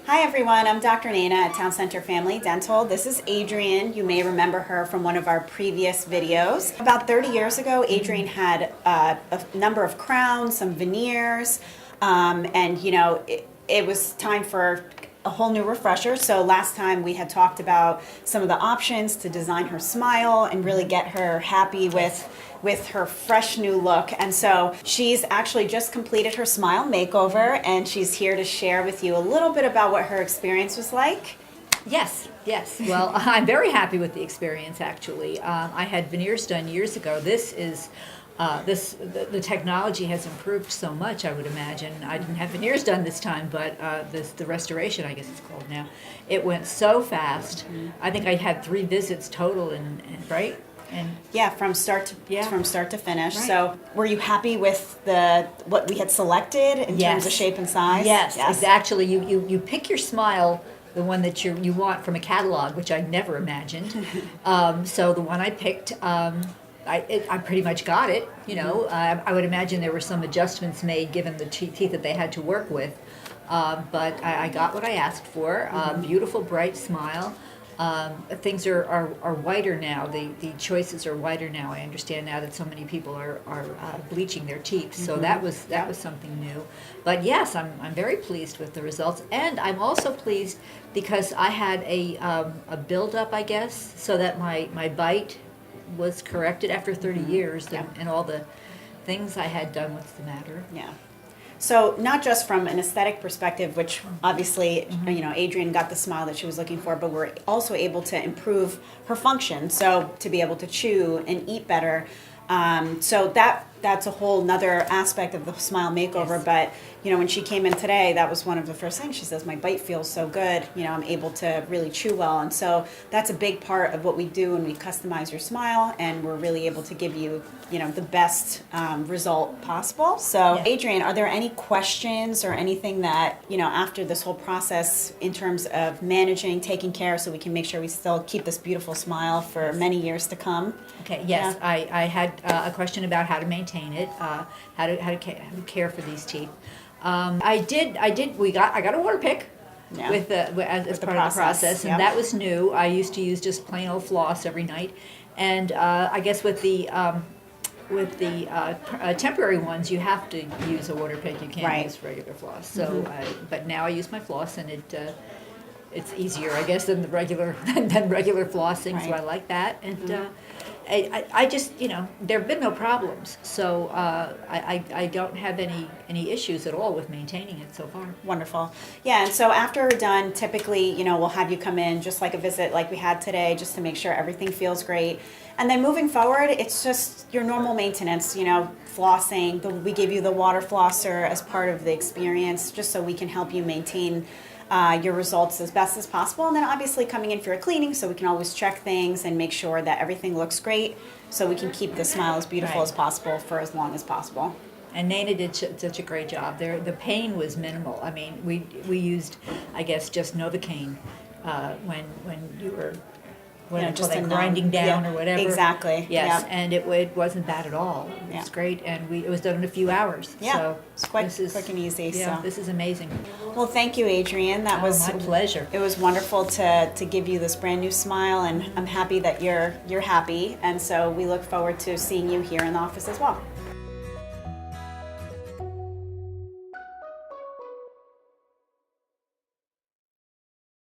Hi everyone, I'm Dr. Naina at Town Center Family Dental. This is Adrienne. You may remember her from one of our previous videos. About 30 years ago, Adrienne had a number of crowns, some veneers, and it was time for a whole new refresher. So last time we had talked about some of the options to design her smile and really get her happy with her fresh new look. And so she's actually just completed her smile makeover, and she's here to share with you a little bit about what her experience was like. Yes. Well, I'm very happy with the experience, actually. I had veneers done years ago. The technology has improved so much, I would imagine. I didn't have veneers done this time, but the restoration, I guess it's called now, it went so fast. Mm-hmm. I think I had 3 visits total, and right? And yeah, from start to finish. Right. So, were you happy with what we had selected in terms of shape and size? Yes. Actually, you pick your smile, the one that you want from a catalog, which I never imagined. So the one I picked, I pretty much got it. I would imagine there were some adjustments made given the teeth that they had to work with, but I got what I asked for. Beautiful, bright smile. Things are whiter now. The choices are whiter now. I understand now that so many people are bleaching their teeth. So that was something new. But yes, I'm very pleased with the results, and I'm also pleased because I had a buildup, I guess, so that my bite was corrected after 30 years, and all the things I had done. What's the matter? Yeah. So not just from an aesthetic perspective, which obviously, Adrienne got the smile that she was looking for, but we're also able to improve her function. So to be able to chew and eat better. So that's a whole nother aspect of the smile makeover. Yes. But when she came in today, that was one of the first things she says. My bite feels so good. I'm able to really chew well, and so that's a big part of what we do when we customize your smile, and we're really able to give you the best result possible. So, Yeah. Adrienne, are there any questions or anything that after this whole process in terms of managing, taking care, so we can make sure we still keep this beautiful smile for many years to come? Okay. Yes, Yeah. I had a question about how to maintain it, how to care for these teeth. I got a water pick. Yeah. As part of the process, and Yep. that was new. I used to use just plain old floss every night, and I guess with the temporary ones, you have to use a water pick. You can't Right. use regular floss. So, but now I use my floss, and it's easier, I guess, than the regular regular flossing. Right. So I like that, and I just there have been no problems. So I don't have any issues at all with maintaining it so far. Wonderful. Yeah, and so after we're done, typically, we'll have you come in just like a visit like we had today, just to make sure everything feels great. And then moving forward, it's just your normal maintenance, flossing. We give you the water flosser as part of the experience, just so we can help you maintain your results as best as possible. And then obviously coming in for a cleaning, so we can always check things and make sure that everything looks great, so we can keep the smile as beautiful Right. as possible for as long as possible. And Naina did such a great job. The pain was minimal. I mean, we used, I guess, just Novocaine when you were Just like a grinding down yeah, or whatever. Exactly. Yes, Yep. and it wasn't bad at all. It was Yeah. great, and it was done in a few hours. Yeah, So it's quite this is quick and easy. Yeah, So. this is amazing. Well, thank you, Adrienne. That was my pleasure. It was wonderful to give you this brand new smile, and I'm happy that you're happy. And so we look forward to seeing you here in the office as well.